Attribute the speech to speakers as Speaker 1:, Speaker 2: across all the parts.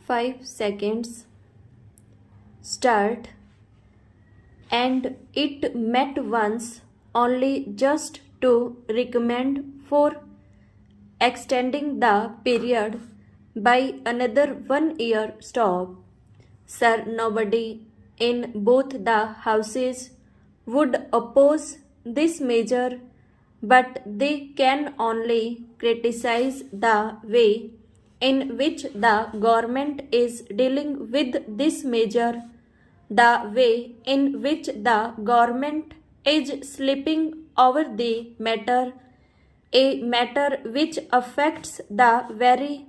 Speaker 1: 5 seconds. Start. And it met once only just to recommend for extending the period by another 1 year. Stop. Sir, nobody in both the houses would oppose this measure, but they can only criticize the way in which the government is dealing with this measure, the way in which the government is slipping over the matter, a matter which affects the very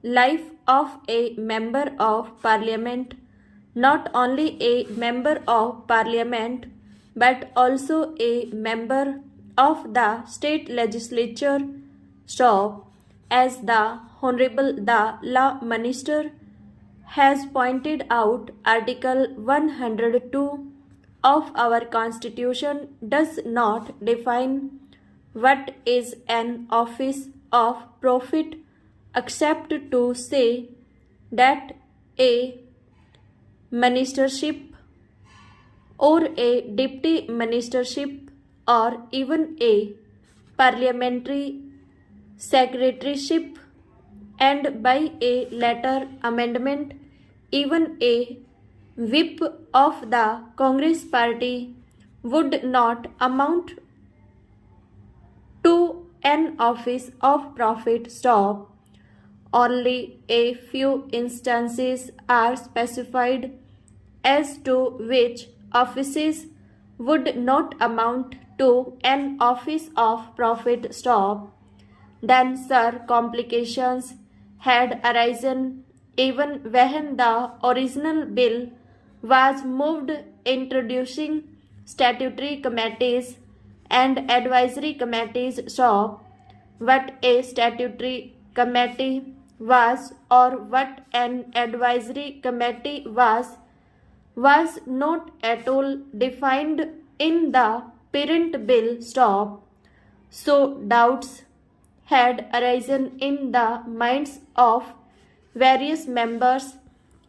Speaker 1: life of a member of parliament, not only a member of parliament but also a member of the state legislature. Stop. As the Honorable the Law Minister has pointed out, Article 102 of our Constitution does not define what is an office of profit except to say that a ministership or a deputy ministership or even a parliamentary secretaryship, and by a later amendment even a whip of the Congress party would not amount to an office of profit. Stop. Only a few instances are specified as to which offices would not amount to an office of profit. Stop. Then, sir, complications had arisen even when the original bill was moved, introducing statutory committees and advisory committees. Stop. What a statutory committee was or what an advisory committee was not at all defined in the parent bill. Stop. So doubts had arisen in the minds of various members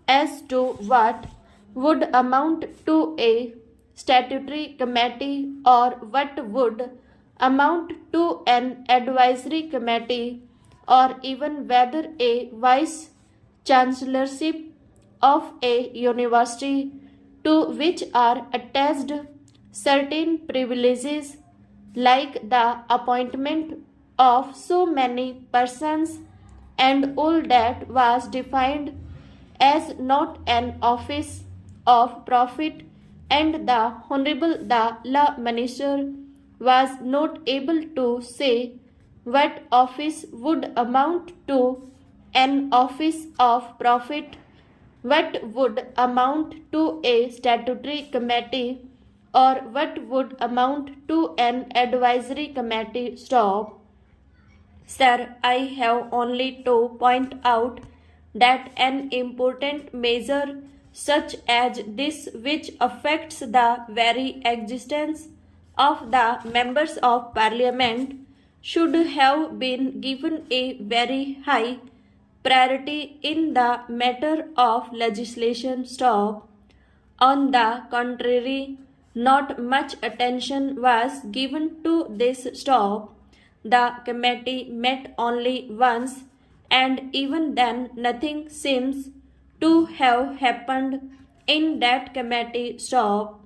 Speaker 1: as to what would amount to a statutory committee or what would amount to an advisory committee, or even whether a vice chancellorship of a university to which are attached certain privileges like the appointment of so many persons, and all that was defined as not an office of profit, and the Honorable the Law Minister was not able to say what office would amount to an office of profit, what would amount to a statutory committee, or what would amount to an advisory committee. Stop. Sir, I have only to point out that an important measure such as this, which affects the very existence of the members of parliament, should have been given a very high priority in the matter of legislation. Stop. On the contrary, not much attention was given to this. Stop. The committee met only once, and even then nothing seems to have happened in that committee. Stop.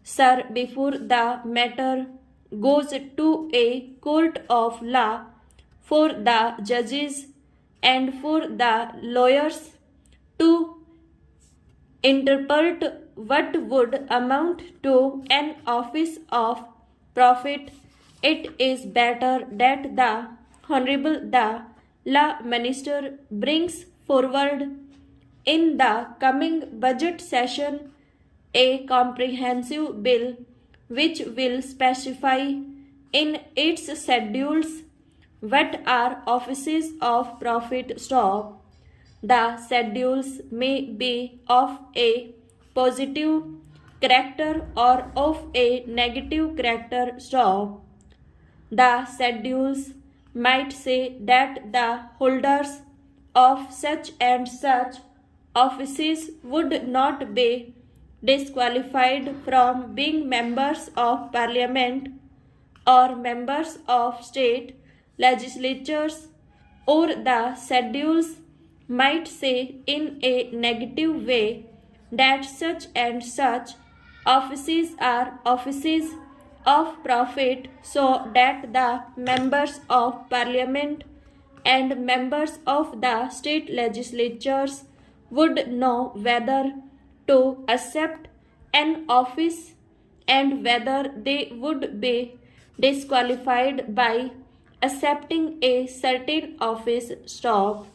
Speaker 1: Sir, before the matter goes to a court of law for the judges and for the lawyers to interpret what would amount to an office of profit, it is better that the Honorable the Law Minister brings forward in the coming budget session a comprehensive bill which will specify in its schedules what are offices of profit. Stop. The schedules may be of a positive character or of a negative character. Stop. The schedules might say that the holders of such and such offices would not be disqualified from being members of parliament or members of state legislatures, or the schedules might say in a negative way that such and such offices are offices of profit, so that the members of parliament and members of the state legislatures would know whether to accept an office and whether they would be disqualified by accepting a certain office. Stop.